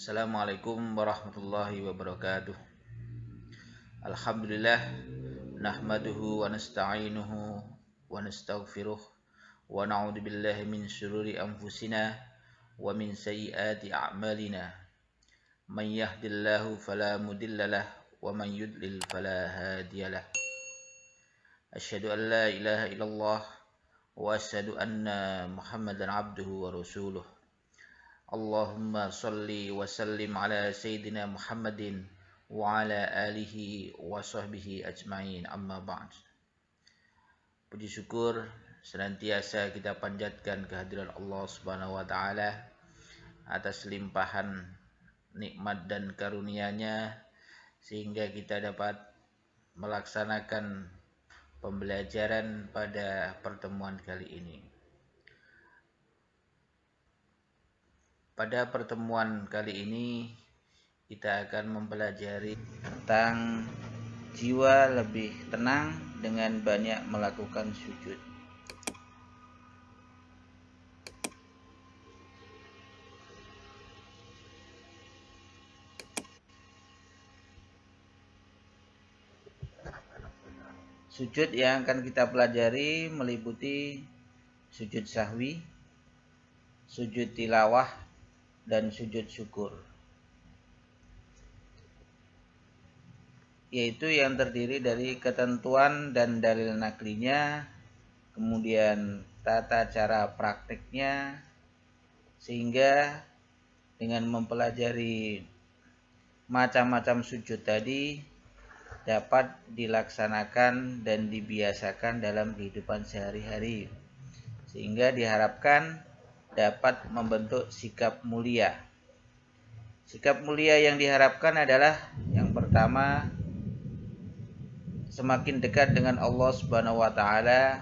Assalamualaikum warahmatullahi wabarakatuh. Alhamdulillah nahmaduhu wa nasta'inuhu wa nastaghfiruh wa na'udzu billahi min syururi anfusina wa min sayyiati a'malina. Man yahdihillahu fala mudhillalah wa man yudlil fala hadiyalah. Asyhadu an la ilaha illallah wa asyhadu anna Muhammadan abduhu wa rasuluh. Allahumma salli wa sallim ala Sayyidina Muhammadin wa ala alihi wa sahbihi ajma'in, amma ba'd. Puji syukur senantiasa kita panjatkan kehadiran Allah Subhanahu wa taala atas limpahan nikmat dan karunia-Nya sehingga kita dapat melaksanakan pembelajaran pada pertemuan kali ini. Pada pertemuan kali ini kita akan mempelajari tentang jiwa lebih tenang dengan banyak melakukan sujud. Sujud yang akan kita pelajari meliputi sujud sahwi, sujud tilawah, dan sujud syukur, yaitu yang terdiri dari ketentuan dan dalil naklinya, kemudian tata cara praktiknya, sehingga dengan mempelajari macam-macam sujud tadi dapat dilaksanakan dan dibiasakan dalam kehidupan sehari-hari, sehingga diharapkan dapat membentuk sikap mulia. Sikap mulia yang diharapkan adalah yang pertama, semakin dekat dengan Allah Subhanahu wa taala,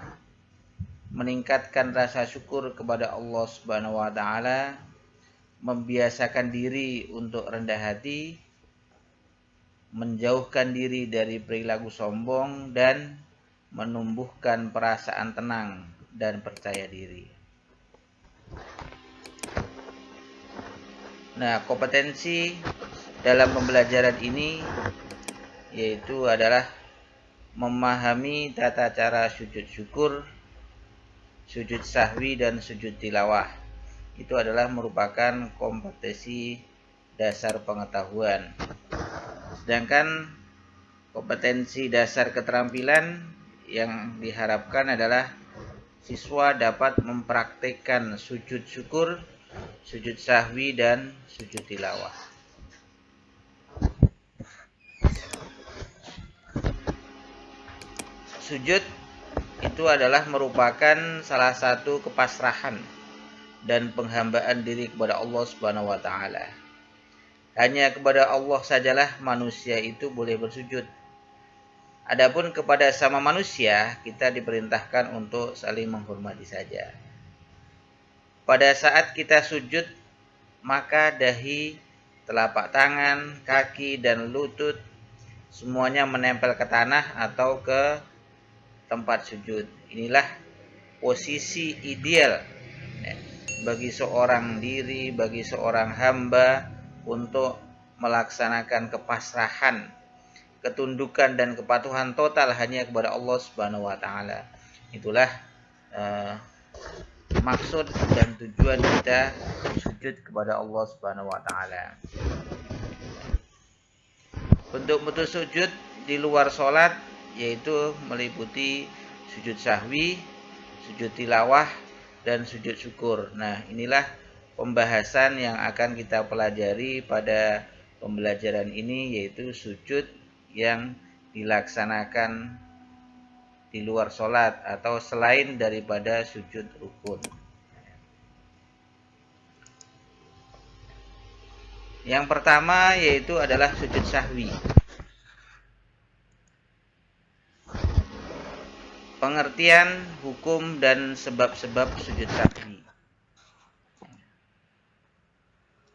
meningkatkan rasa syukur kepada Allah Subhanahu wa taala, membiasakan diri untuk rendah hati, menjauhkan diri dari perilaku sombong, dan menumbuhkan perasaan tenang dan percaya diri. Nah, kompetensi dalam pembelajaran ini yaitu adalah memahami tata cara sujud syukur, sujud sahwi, dan sujud tilawah. Itu adalah merupakan kompetensi dasar pengetahuan. Sedangkan kompetensi dasar keterampilan yang diharapkan adalah siswa dapat mempraktikkan sujud syukur, sujud sahwi, dan sujud tilawah. Sujud itu adalah merupakan salah satu kepasrahan dan penghambaan diri kepada Allah Subhanahu wa taala. Hanya kepada Allah sajalah manusia itu boleh bersujud. Adapun kepada sama manusia, kita diperintahkan untuk saling menghormati saja. Pada saat kita sujud, maka dahi, telapak tangan, kaki, dan lutut semuanya menempel ke tanah atau ke tempat sujud. Inilah posisi ideal bagi seorang diri, bagi seorang hamba untuk melaksanakan kepasrahan, ketundukan, dan kepatuhan total hanya kepada Allah Subhanahu wa taala. Itulah maksud dan tujuan kita sujud kepada Allah Subhanahu wa taala. Bentuk-bentuk sujud di luar sholat yaitu meliputi sujud sahwi, sujud tilawah, dan sujud syukur. Nah, inilah pembahasan yang akan kita pelajari pada pembelajaran ini, yaitu sujud yang dilaksanakan di luar sholat atau selain daripada sujud rukun. Yang pertama yaitu adalah sujud sahwi. Pengertian, hukum, dan sebab-sebab sujud sahwi.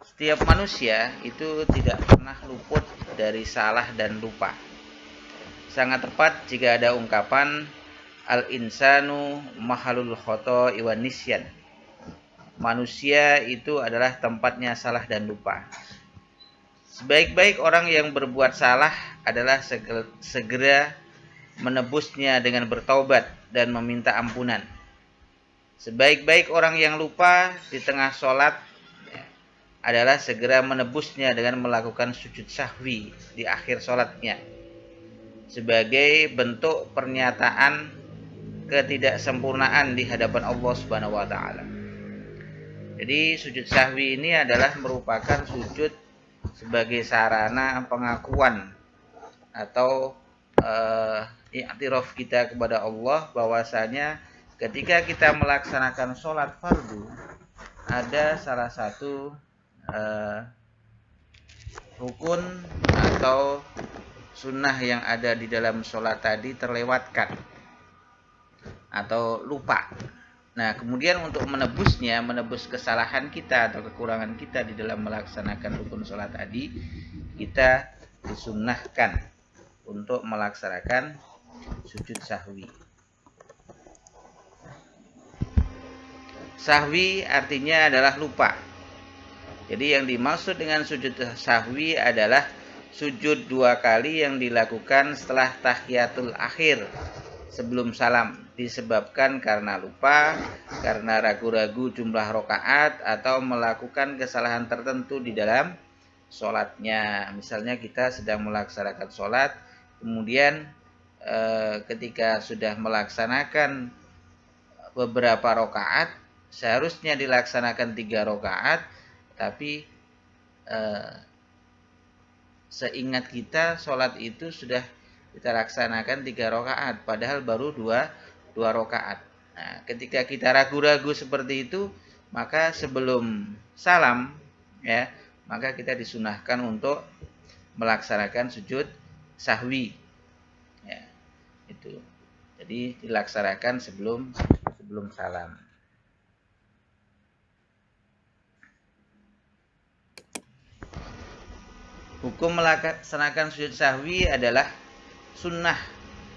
Setiap manusia itu tidak pernah luput dari salah dan lupa. Sangat tepat jika ada ungkapan al-insanu mahalul khoto'i wan nisyan. Manusia itu adalah tempatnya salah dan lupa. Sebaik-baik orang yang berbuat salah adalah segera menebusnya dengan bertaubat dan meminta ampunan. Sebaik-baik orang yang lupa di tengah sholat adalah segera menebusnya dengan melakukan sujud sahwi di akhir sholatnya sebagai bentuk pernyataan ketidaksempurnaan di hadapan Allah Subhanahu wa taala. Jadi sujud sahwi ini adalah merupakan sujud sebagai sarana pengakuan atau i'tiraf kita kepada Allah bahwasanya ketika kita melaksanakan sholat fardu ada salah satu rukun atau sunnah yang ada di dalam sholat tadi terlewatkan atau lupa. Nah, kemudian untuk menebus kesalahan kita atau kekurangan kita di dalam melaksanakan rukun sholat tadi, kita disunnahkan untuk melaksanakan sujud sahwi. Sahwi artinya adalah lupa. Jadi yang dimaksud dengan sujud sahwi adalah sujud 2 kali yang dilakukan setelah tahiyatul akhir sebelum salam, disebabkan karena lupa, karena ragu-ragu jumlah rakaat atau melakukan kesalahan tertentu di dalam sholatnya. Misalnya kita sedang melaksanakan sholat, kemudian ketika sudah melaksanakan beberapa rakaat, seharusnya dilaksanakan 3 rakaat, tapi seingat kita sholat itu sudah kita laksanakan 3 rakaat, padahal baru 2 rakaat. Nah, ketika kita ragu-ragu seperti itu, maka sebelum salam, ya, maka kita disunahkan untuk melaksanakan sujud sahwi. Ya, itu. Jadi dilaksanakan sebelum salam. Hukum melaksanakan sujud sahwi adalah sunnah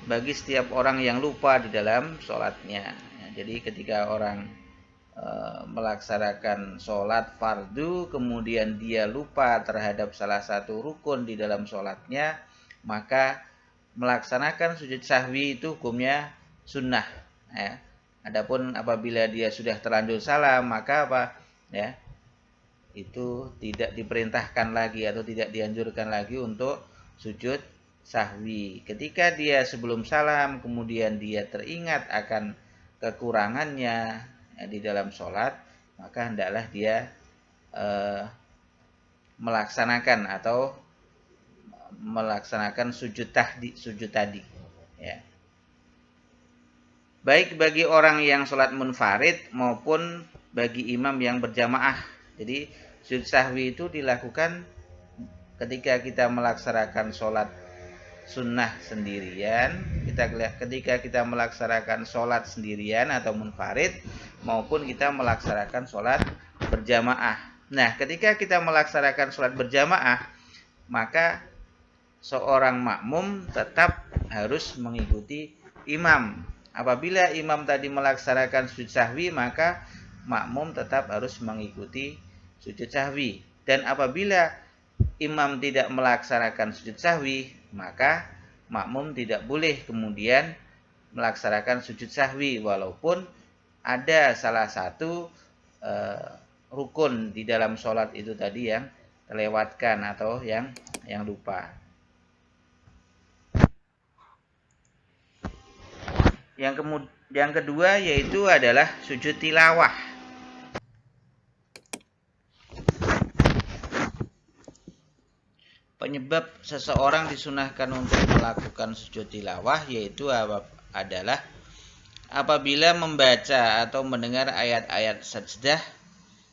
bagi setiap orang yang lupa di dalam sholatnya. Jadi ketika orang melaksanakan sholat fardu, kemudian dia lupa terhadap salah satu rukun di dalam sholatnya, maka melaksanakan sujud sahwi itu hukumnya sunnah. Ya. Adapun apabila dia sudah terlanjur salam, maka apa? Ya, itu tidak diperintahkan lagi atau tidak dianjurkan lagi untuk sujud sahwi. Ketika dia sebelum salam kemudian dia teringat akan kekurangannya di dalam sholat, maka hendaklah dia melaksanakan sujud tadi. Ya. Baik bagi orang yang sholat munfarid maupun bagi imam yang berjamaah. Jadi sujud sahwi itu dilakukan ketika kita melaksanakan sholat sunnah sendirian, ketika kita melaksanakan sholat sendirian atau munfarid, maupun kita melaksanakan sholat berjamaah. Nah, ketika kita melaksanakan sholat berjamaah, maka seorang makmum tetap harus mengikuti imam. Apabila imam tadi melaksanakan sujud sahwi, maka makmum tetap harus mengikuti sujud sahwi. Dan apabila imam tidak melaksanakan sujud sahwi, maka makmum tidak boleh kemudian melaksanakan sujud sahwi walaupun ada salah satu rukun di dalam sholat itu tadi yang terlewatkan atau yang lupa. Yang kedua yaitu adalah sujud tilawah. Penyebab seseorang disunahkan untuk melakukan sujud tilawah yaitu adalah apabila membaca atau mendengar ayat-ayat sajdah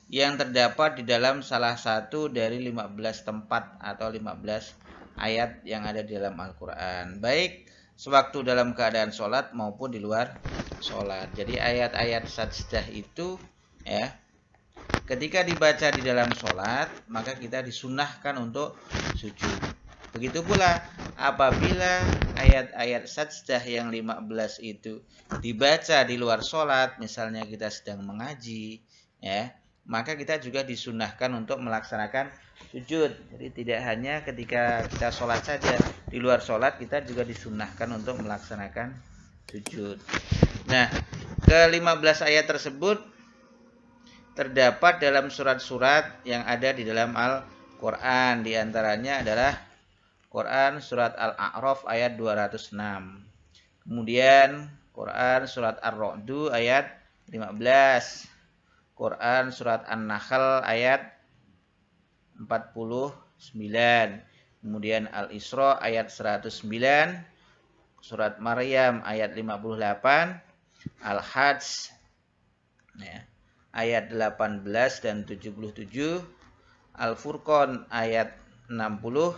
yang terdapat di dalam salah satu dari 15 tempat atau 15 ayat yang ada di dalam Al-Quran, baik sewaktu dalam keadaan sholat maupun di luar sholat. Jadi ayat-ayat sajdah itu ya, ketika dibaca di dalam sholat, maka kita disunahkan untuk sujud. Begitu pula apabila ayat-ayat sajdah yang 15 itu dibaca di luar sholat, misalnya kita sedang mengaji, ya, maka kita juga disunahkan untuk melaksanakan sujud. Jadi tidak hanya ketika kita sholat saja, di luar sholat kita juga disunnahkan untuk melaksanakan sujud. Nah, ke-15 ayat tersebut terdapat dalam surat-surat yang ada di dalam Al-Quran. Di antaranya adalah Quran surat Al-A'raf ayat 206. Kemudian Quran surat Ar-Ra'du ayat 15. Quran surat An-Nahl ayat 49. Kemudian Al-Isra ayat 109. Surat Maryam ayat 58. Al-Hajj ya, ayat 18 dan 77. Al-Furqan ayat 60.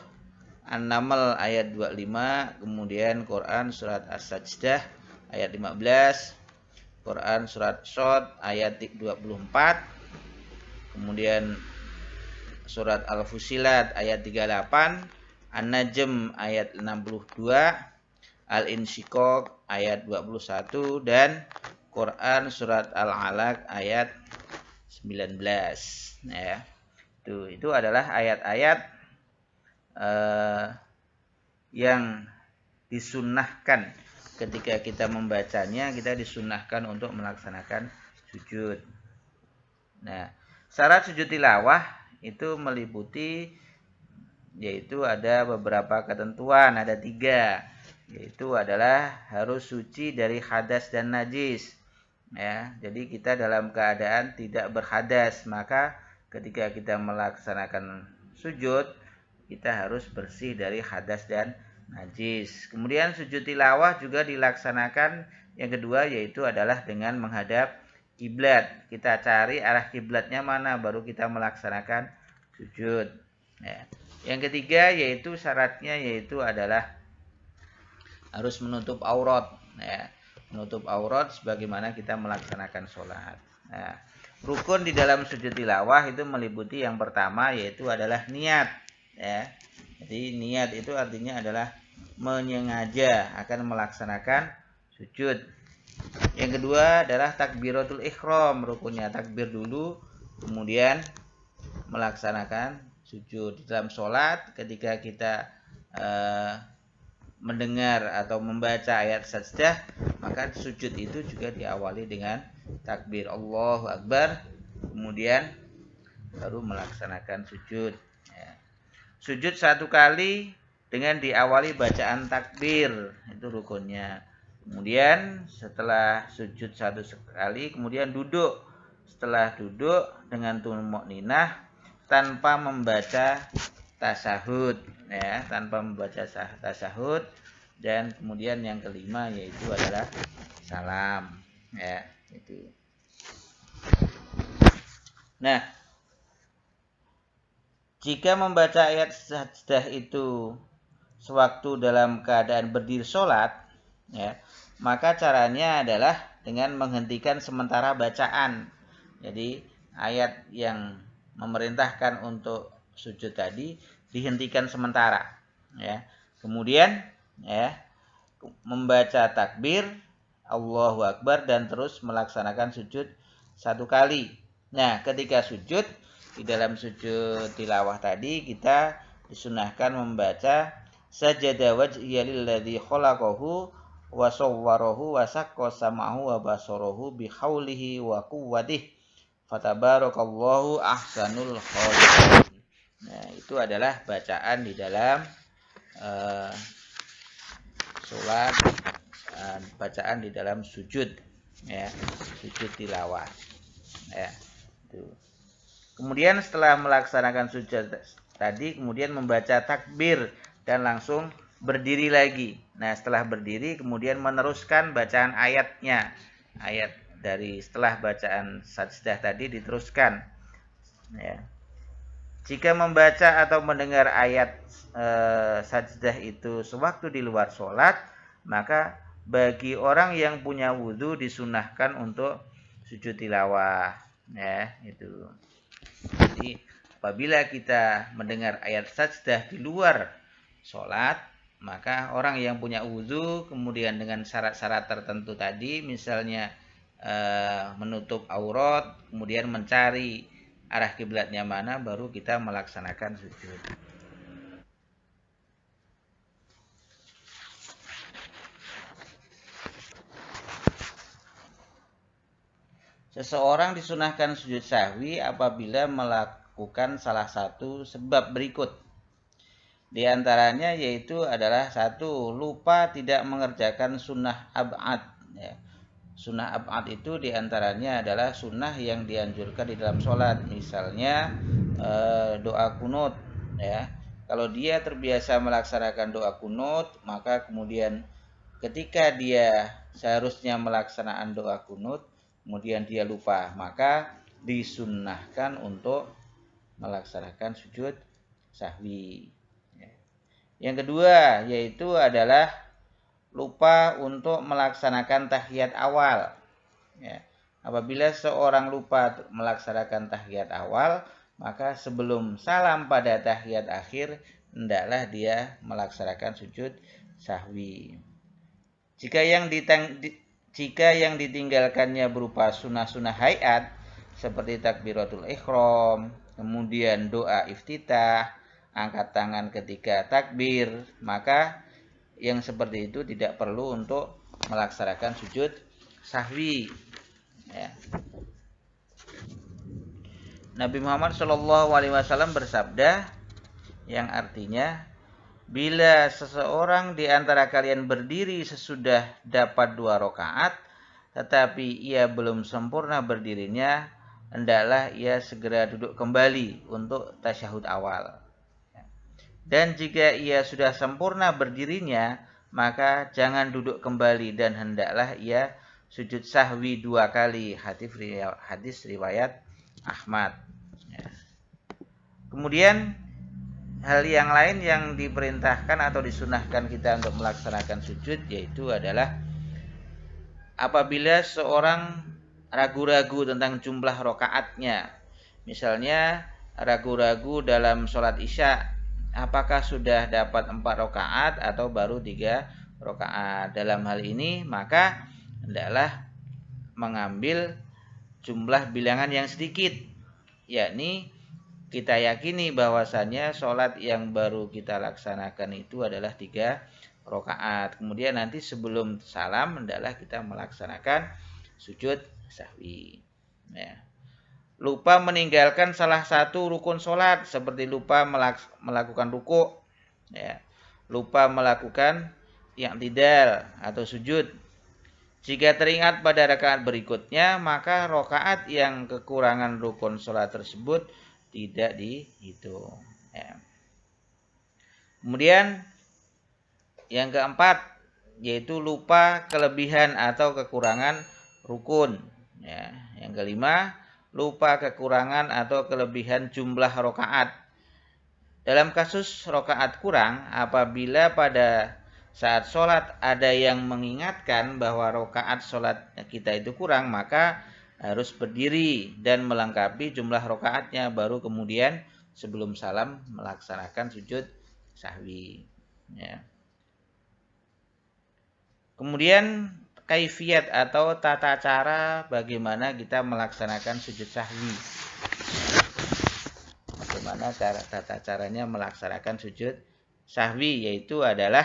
An-Naml ayat 25, kemudian Quran surat As-Sajdah ayat 15, Quran surat Shad ayat 24, kemudian surat Al-Fusilat ayat 38, An-Najm ayat 62, Al-Insyiqaq ayat 21 dan Quran surat Al-Alaq ayat 19 ya. Itu adalah ayat-ayat yang disunnahkan ketika kita membacanya, kita disunnahkan untuk melaksanakan sujud. Nah, syarat sujud tilawah itu meliputi, yaitu ada beberapa ketentuan, ada 3, yaitu adalah harus suci dari hadas dan najis. Ya, jadi kita dalam keadaan tidak berhadas, maka ketika kita melaksanakan sujud kita harus bersih dari hadas dan najis. Kemudian sujud tilawah juga dilaksanakan yang kedua, yaitu adalah dengan menghadap kiblat. Kita cari arah kiblatnya mana, baru kita melaksanakan sujud. Ya. Yang ketiga yaitu syaratnya yaitu adalah harus menutup aurat. Ya. Menutup aurat sebagaimana kita melaksanakan sholat. Nah, rukun di dalam sujud tilawah itu meliputi yang pertama yaitu adalah niat. Ya, jadi niat itu artinya adalah menyengaja akan melaksanakan sujud. Yang kedua adalah takbiratul ihram, rukunnya takbir dulu, kemudian melaksanakan sujud. Dalam sholat ketika kita mendengar atau membaca ayat sajdah, maka sujud itu juga diawali dengan takbir Allahu Akbar, kemudian baru melaksanakan sujud. Sujud 1 kali dengan diawali bacaan takbir, itu rukunnya. Kemudian setelah sujud 1 kali, kemudian duduk. Setelah duduk dengan tuma'ninah tanpa membaca tasyahud, ya, tanpa membaca tasyahud. Dan kemudian yang kelima yaitu adalah salam, ya, itu. Nah, jika membaca ayat sajdah itu sewaktu dalam keadaan berdiri sholat, ya, maka caranya adalah dengan menghentikan sementara bacaan. Jadi ayat yang memerintahkan untuk sujud tadi dihentikan sementara. Ya. Kemudian ya, membaca takbir Allahu Akbar dan terus melaksanakan sujud 1 kali. Nah, ketika sujud, di dalam sujud tilawah tadi kita disunahkan membaca sajada wajhiya lilladzi khalaqahu wa sawwarahu wa saqqa sam'ahu wa basarahu bi haulihi wa quwwatihi fatabarakallahu ahsanul khaliqin. Nah, itu adalah bacaan di dalam sholat, bacaan di dalam sujud, ya, sujud tilawah, ya, itu. Kemudian setelah melaksanakan sujud tadi, kemudian membaca takbir dan langsung berdiri lagi. Nah, setelah berdiri kemudian meneruskan bacaan ayatnya. Ayat dari setelah bacaan sajdah tadi diteruskan. Ya. Jika membaca atau mendengar ayat sajdah itu sewaktu di luar sholat, maka bagi orang yang punya wudhu disunahkan untuk sujud tilawah. Ya, itu. Jadi apabila kita mendengar ayat sajdah di luar sholat, maka orang yang punya wudhu kemudian dengan syarat-syarat tertentu tadi, misalnya menutup aurat, kemudian mencari arah kiblatnya mana, baru kita melaksanakan sujud. Seseorang disunahkan sujud sahwi apabila melakukan salah satu sebab berikut. Di antaranya yaitu adalah satu, lupa tidak mengerjakan sunnah ab'ad. Ya. Sunnah ab'ad itu diantaranya adalah sunnah yang dianjurkan di dalam sholat. Misalnya doa kunut. Ya. Kalau dia terbiasa melaksanakan doa kunut, maka kemudian ketika dia seharusnya melaksanakan doa kunut, kemudian dia lupa, maka disunnahkan untuk melaksanakan sujud sahwi. Yang kedua yaitu adalah lupa untuk melaksanakan tahiyat awal. Ya. Apabila seorang lupa melaksanakan tahiyat awal, maka sebelum salam pada tahiyat akhir, hendaklah dia melaksanakan sujud sahwi. Jika yang ditinggalkannya berupa sunnah-sunnah hayat seperti takbiratul ihram, kemudian doa iftitah, angkat tangan ketika takbir, maka yang seperti itu tidak perlu untuk melaksanakan sujud sahwi. Ya. Nabi Muhammad SAW bersabda yang artinya, bila seseorang di antara kalian berdiri sesudah dapat 2 rakaat, tetapi ia belum sempurna berdirinya, hendaklah ia segera duduk kembali untuk tasyahud awal. Dan jika ia sudah sempurna berdirinya, maka jangan duduk kembali dan hendaklah ia sujud sahwi 2 kali. Hadis riwayat Ahmad. Kemudian hal yang lain yang diperintahkan atau disunahkan kita untuk melaksanakan sujud yaitu adalah apabila seorang ragu-ragu tentang jumlah rakaatnya. Misalnya ragu-ragu dalam sholat isya, apakah sudah dapat 4 rakaat atau baru 3 rakaat. Dalam hal ini maka hendaklah mengambil jumlah bilangan yang sedikit, yakni kita yakini bahwasannya sholat yang baru kita laksanakan itu adalah 3 rakaat. Kemudian nanti sebelum salam hendaklah kita melaksanakan sujud sahwi. Ya. Lupa meninggalkan salah satu rukun sholat seperti lupa melakukan ruku, ya. Lupa melakukan i'tidal atau sujud. Jika teringat pada rakaat berikutnya, maka rakaat yang kekurangan rukun sholat tersebut tidak dihitung. Ya. Kemudian yang keempat yaitu lupa kelebihan atau kekurangan rukun. Ya. Yang kelima, lupa kekurangan atau kelebihan jumlah rakaat. Dalam kasus rakaat kurang, apabila pada saat sholat ada yang mengingatkan bahwa rakaat sholat kita itu kurang, maka harus berdiri dan melengkapi jumlah rakaatnya, baru kemudian sebelum salam melaksanakan sujud sahwi. Ya. Kemudian kaifiyat atau tata cara bagaimana kita melaksanakan sujud sahwi. Bagaimana tata caranya melaksanakan sujud sahwi, yaitu adalah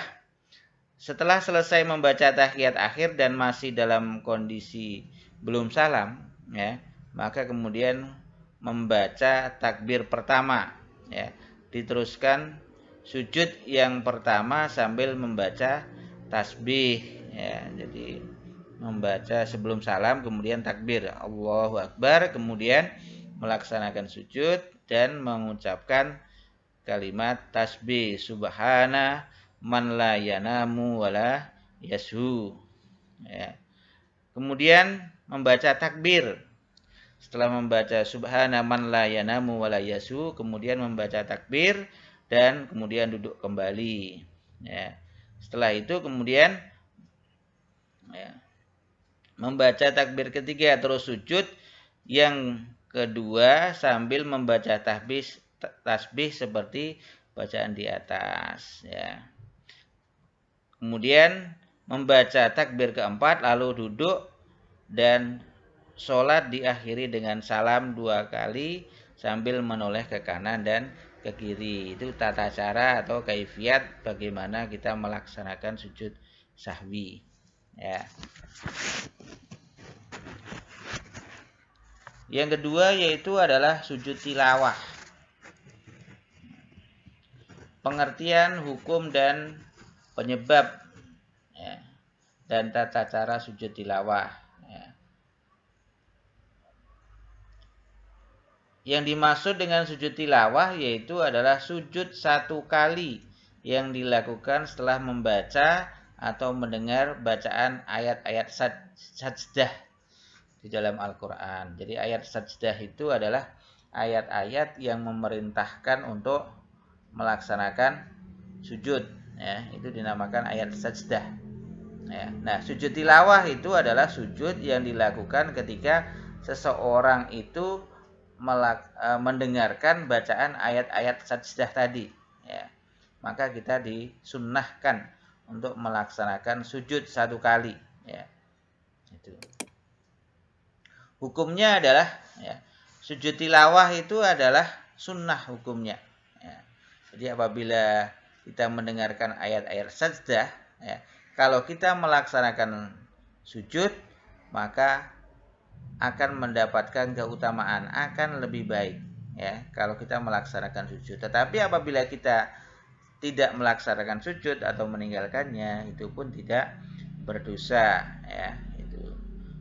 setelah selesai membaca tahiyat akhir dan masih dalam kondisi belum salam, ya, maka kemudian membaca takbir pertama, ya, diteruskan sujud yang pertama sambil membaca tasbih, ya, jadi membaca sebelum salam kemudian takbir Allahu Akbar, kemudian melaksanakan sujud dan mengucapkan kalimat tasbih subhana man la yanamu wala yashu, ya. Kemudian membaca takbir. Setelah membaca subhana man la yanamu wala yashu, kemudian membaca takbir dan kemudian duduk kembali, ya. Setelah itu kemudian, ya, membaca takbir ketiga, terus sujud yang kedua sambil membaca tasbih seperti bacaan di atas, ya. Kemudian membaca takbir keempat, lalu duduk dan sholat diakhiri dengan salam 2 kali sambil menoleh ke kanan dan ke kiri. Itu tata cara atau kaifiat bagaimana kita melaksanakan sujud sahwi. Ya. Yang kedua yaitu adalah sujud tilawah. Pengertian hukum dan penyebab, ya, dan tata cara sujud tilawah. Ya. Yang dimaksud dengan sujud tilawah yaitu adalah sujud satu kali yang dilakukan setelah membaca atau mendengar bacaan ayat-ayat sajdah di dalam Al-Quran. Jadi ayat sajdah itu adalah ayat-ayat yang memerintahkan untuk melaksanakan sujud. Ya, itu dinamakan ayat sajdah. Ya. Nah, sujud tilawah itu adalah sujud yang dilakukan ketika seseorang itu mendengarkan bacaan ayat-ayat sajdah tadi. Ya. Maka kita disunnahkan untuk melaksanakan sujud satu kali. Ya. Itu. Hukumnya adalah, ya, sujud tilawah itu adalah sunnah hukumnya. Ya. Jadi apabila kita mendengarkan ayat-ayat sajdah, ya, kalau kita melaksanakan sujud, maka akan mendapatkan keutamaan, akan lebih baik, ya, kalau kita melaksanakan sujud. Tetapi apabila kita tidak melaksanakan sujud atau meninggalkannya, itu pun tidak berdosa, ya.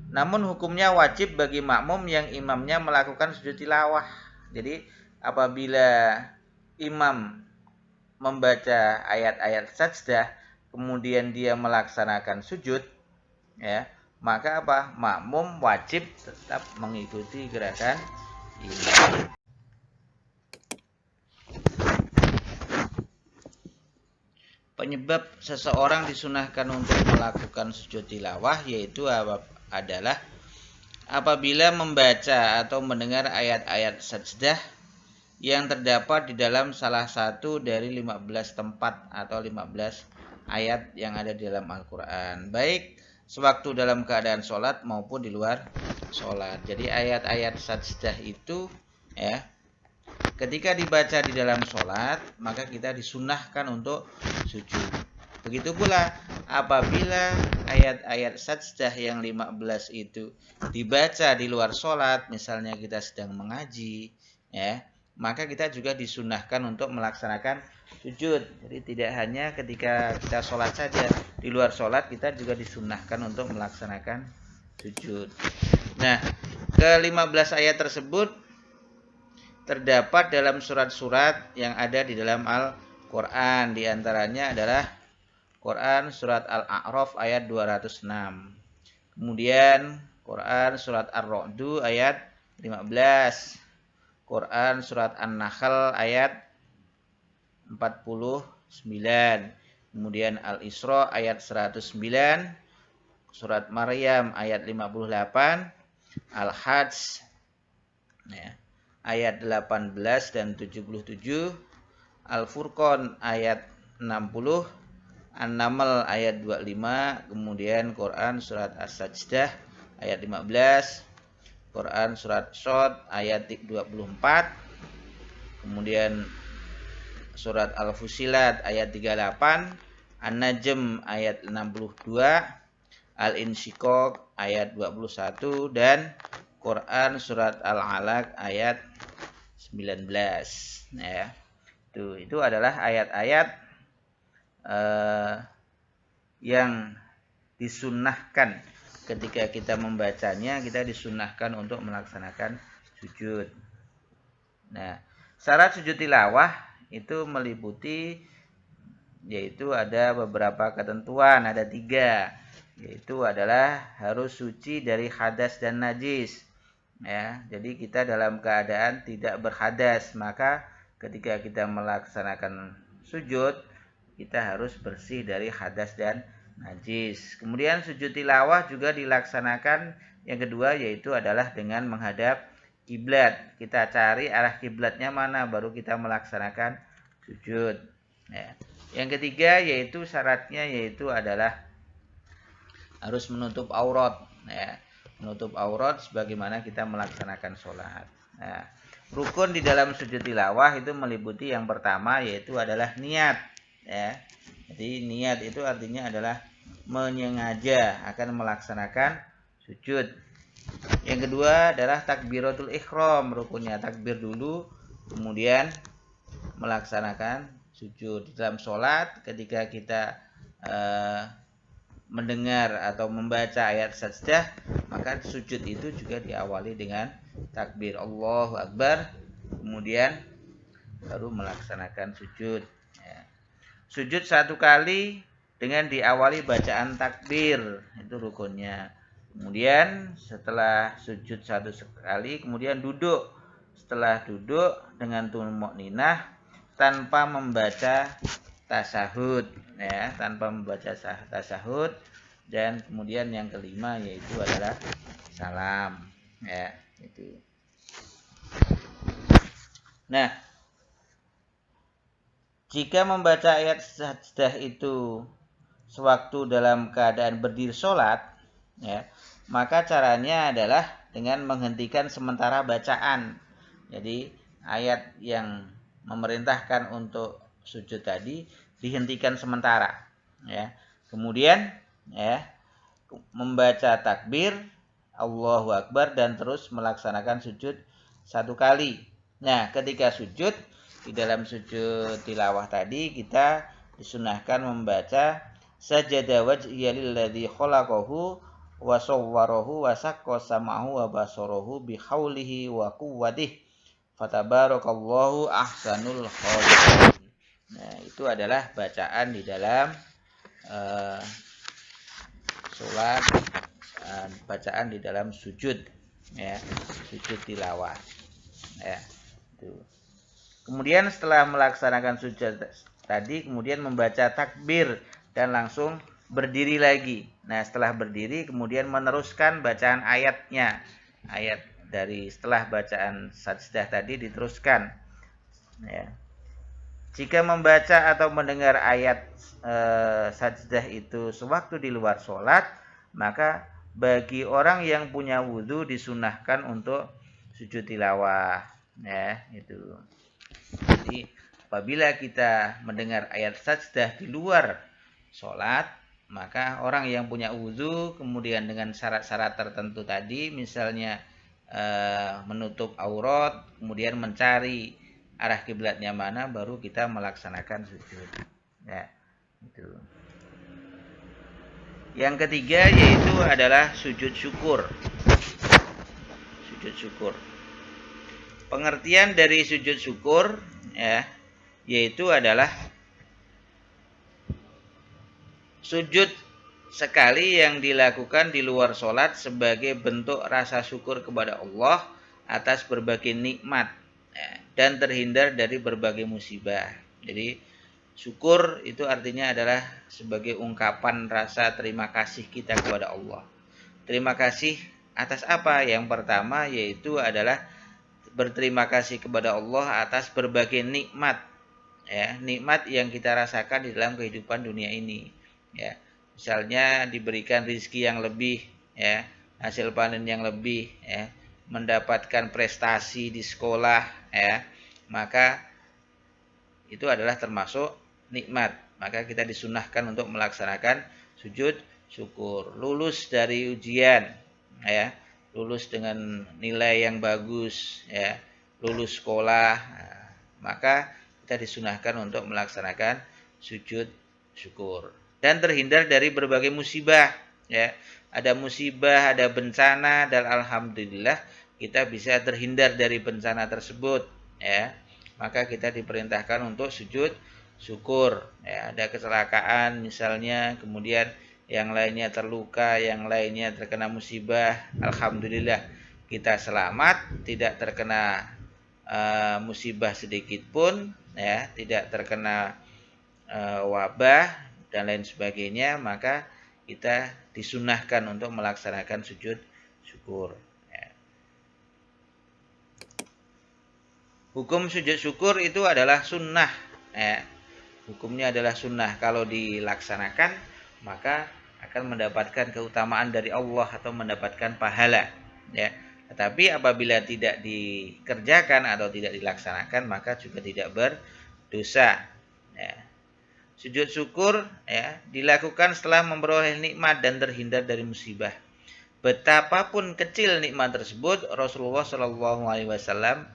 Namun hukumnya wajib bagi makmum yang imamnya melakukan sujud tilawah. Jadi apabila imam membaca ayat-ayat sajdah kemudian dia melaksanakan sujud, ya, maka apa? Makmum wajib tetap mengikuti gerakan imam. Penyebab seseorang disunahkan untuk melakukan sujud tilawah yaitu adalah apabila membaca atau mendengar ayat-ayat sajdah yang terdapat di dalam salah satu dari 15 tempat atau 15 ayat yang ada di dalam Al-Quran, baik sewaktu dalam keadaan sholat maupun di luar sholat. Jadi ayat-ayat sajdah itu, ya, ketika dibaca di dalam sholat maka kita disunahkan untuk sujud. Begitu pula apabila ayat-ayat sajdah yang 15 itu dibaca di luar sholat, misalnya kita sedang mengaji, ya, maka kita juga disunahkan untuk melaksanakan sujud. Jadi tidak hanya ketika kita sholat saja, di luar sholat kita juga disunahkan untuk melaksanakan sujud. Nah, ke-15 ayat tersebut terdapat dalam surat-surat yang ada di dalam Al-Quran. Di antaranya adalah Quran surat Al-A'raf ayat 206. Kemudian Quran surat Ar-Ra'du ayat 15. Quran surat An-Nahl ayat 49. Kemudian Al-Isra ayat 109. Surat Maryam ayat 58. Al-Hajj, ya, ayat 18 dan 77. Al-Furqan ayat 60. An-Naml ayat 25, kemudian Quran surat As-Sajdah ayat 15, Quran surat Shad ayat 24, kemudian surat Al-Fusilat ayat 38, An-Najm ayat 62, Al-Insyiqaq ayat 21, dan Quran surat Al-Alaq ayat 19. Ya. Itu adalah ayat-ayat yang disunnahkan ketika kita membacanya, kita disunnahkan untuk melaksanakan sujud. Nah, syarat sujud tilawah itu meliputi, yaitu ada beberapa ketentuan, ada 3, yaitu adalah harus suci dari hadas dan najis. Ya, jadi kita dalam keadaan tidak berhadas, maka ketika kita melaksanakan sujud kita harus bersih dari hadas dan najis. Kemudian sujud tilawah juga dilaksanakan yang kedua yaitu adalah dengan menghadap kiblat. Kita cari arah kiblatnya mana baru kita melaksanakan sujud. Ya. Yang ketiga yaitu syaratnya yaitu adalah harus menutup aurat. Ya. Menutup aurat sebagaimana kita melaksanakan sholat. Nah, Rukun di dalam sujud tilawah itu meliputi yang pertama yaitu adalah niat, ya. Jadi niat itu artinya adalah menyengaja akan melaksanakan sujud. Yang kedua adalah takbiratul ihram, rukunnya takbir dulu kemudian melaksanakan sujud. Di dalam sholat ketika kita mendengar atau membaca ayat sajdah, maka sujud itu juga diawali dengan takbir Allahu Akbar, kemudian baru melaksanakan sujud, ya. Sujud satu kali dengan diawali bacaan takbir, itu rukunnya. Kemudian setelah sujud satu kali, kemudian duduk. Setelah duduk dengan tumakninah tanpa membaca tasyahud, ya, tanpa membaca tasyahud. Dan kemudian yang kelima yaitu adalah salam, ya, itu. Nah, jika membaca ayat sajdah itu sewaktu dalam keadaan berdiri sholat, ya, maka caranya adalah dengan menghentikan sementara bacaan. Jadi ayat yang memerintahkan untuk sujud tadi dihentikan sementara, ya. Kemudian, ya, membaca takbir Allahu Akbar dan terus melaksanakan sujud satu kali. Nah, ketika sujud, di dalam sujud tilawah tadi kita disunahkan membaca sajada wajhiya lilladzi khalaqahu wa sawwarahu wa sakka sam'ahu wa basarahu bi haulihi wa quwwatihi fatabarakallahu ahsanul khaliqin. Nah, itu adalah bacaan di dalam sholat, bacaan di dalam sujud, ya, sujud tilawah, ya, itu. Kemudian setelah melaksanakan sujud tadi, kemudian membaca takbir dan langsung berdiri lagi. Nah, setelah berdiri kemudian meneruskan bacaan ayatnya. Ayat dari setelah bacaan sajdah tadi diteruskan, ya. Jika membaca atau mendengar ayat sajdah itu sewaktu di luar sholat, maka bagi orang yang punya wudhu disunahkan untuk sujud tilawah, ya, itu. Jadi apabila kita mendengar ayat sajdah di luar sholat, maka orang yang punya wudhu kemudian dengan syarat-syarat tertentu tadi, misalnya menutup aurat, kemudian mencari arah kiblatnya mana, baru kita melaksanakan sujud, ya, itu. Yang ketiga yaitu adalah sujud syukur. Sujud syukur. Pengertian dari sujud syukur, ya, yaitu adalah sujud sekali yang dilakukan di luar sholat sebagai bentuk rasa syukur kepada Allah atas berbagai nikmat, ya, dan terhindar dari berbagai musibah. Jadi syukur itu artinya adalah sebagai ungkapan rasa terima kasih kita kepada Allah. Terima kasih atas apa? Yang pertama yaitu adalah berterima kasih kepada Allah atas berbagai nikmat, ya, nikmat yang kita rasakan di dalam kehidupan dunia ini, ya. Misalnya diberikan rezeki yang lebih, ya, hasil panen yang lebih, ya, mendapatkan prestasi di sekolah, ya, maka itu adalah termasuk nikmat. Maka kita disunahkan untuk melaksanakan sujud syukur. Lulus dari ujian, ya, lulus dengan nilai yang bagus, ya, lulus sekolah, maka kita disunahkan untuk melaksanakan sujud syukur. Dan terhindar dari berbagai musibah, ya. Ada musibah, ada bencana, dan alhamdulillah kita bisa terhindar dari bencana tersebut, ya. Maka kita diperintahkan untuk sujud syukur, ya. Ada kecelakaan misalnya, kemudian yang lainnya terluka, yang lainnya terkena musibah, alhamdulillah kita selamat, tidak terkena musibah sedikit pun, ya, tidak terkena wabah dan lain sebagainya, maka kita disunahkan untuk melaksanakan sujud syukur, ya. Hukum sujud syukur itu adalah sunnah, ya. Hukumnya adalah sunnah. Kalau dilaksanakan maka akan mendapatkan keutamaan dari Allah atau mendapatkan pahala, ya. Tetapi apabila tidak dikerjakan atau tidak dilaksanakan maka juga tidak berdosa. Ya. Sujud syukur ya dilakukan setelah memperoleh nikmat dan terhindar dari musibah. Betapapun kecil nikmat tersebut, Rasulullah Shallallahu Alaihi Wasallam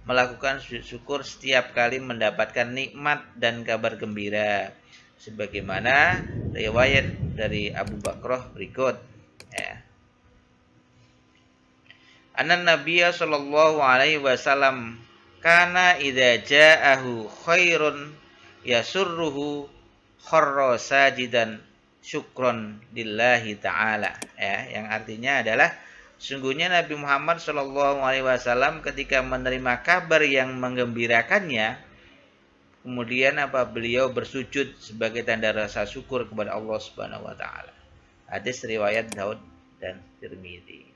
melakukan sujud syukur setiap kali mendapatkan nikmat dan kabar gembira. Sebagaimana riwayat dari Abu Bakrah berikut. Ya. Anan Nabiya Shallallahu Alaihi Wasallam kana idza ja'ahu khairun yasurruhu kharra sajidan syukron lillahi ta'ala, ya, yang artinya adalah sungguhnya Nabi Muhammad Shallallahu Alaihi Wasallam ketika menerima kabar yang menggembirakannya, kemudian beliau bersujud sebagai tanda rasa syukur kepada Allah Subhanahu Wa Taala. Hadis riwayat Daud dan Tirmidzi.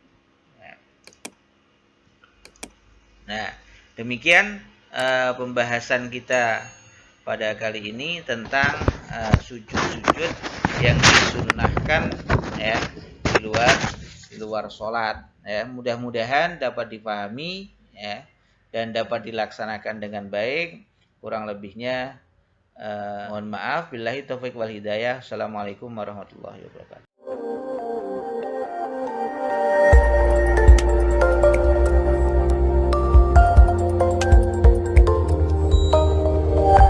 Nah, demikian pembahasan kita pada kali ini tentang sujud-sujud yang disunnahkan ya di luar sholat. Ya, mudah-mudahan dapat dipahami ya dan dapat dilaksanakan dengan baik. Kurang lebihnya mohon maaf. Billahi taufik wal hidayah. Assalamualaikum warahmatullahi wabarakatuh.